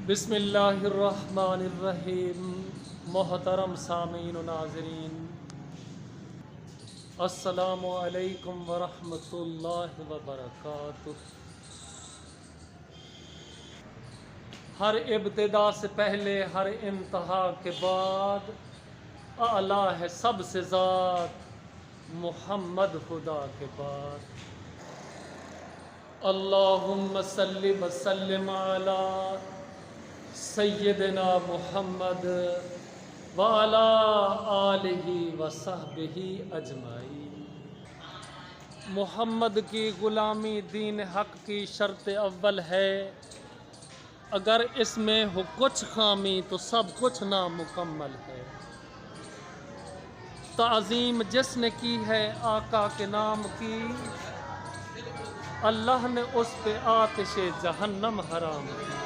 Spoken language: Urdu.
بسم اللہ الرحمن الرحیم۔ محترم سامعین و ناظرین، السلام علیکم ورحمۃ اللہ وبرکاتہ۔ ہر ابتدا سے پہلے، ہر انتہا کے بعد، اعلیٰ ہے سب سے ذات محمد خدا کے بعد۔ اللہم صلی وسلم علی سیدنا محمد وعلی آلہ وصحبہ اجمعین۔ محمد کی غلامی دین حق کی شرط اول ہے، اگر اس میں ہو کچھ خامی تو سب کچھ نامکمل ہے۔ تعظیم جس نے کی ہے آقا کے نام کی، اللہ نے اس پہ آتش جہنم حرام کی۔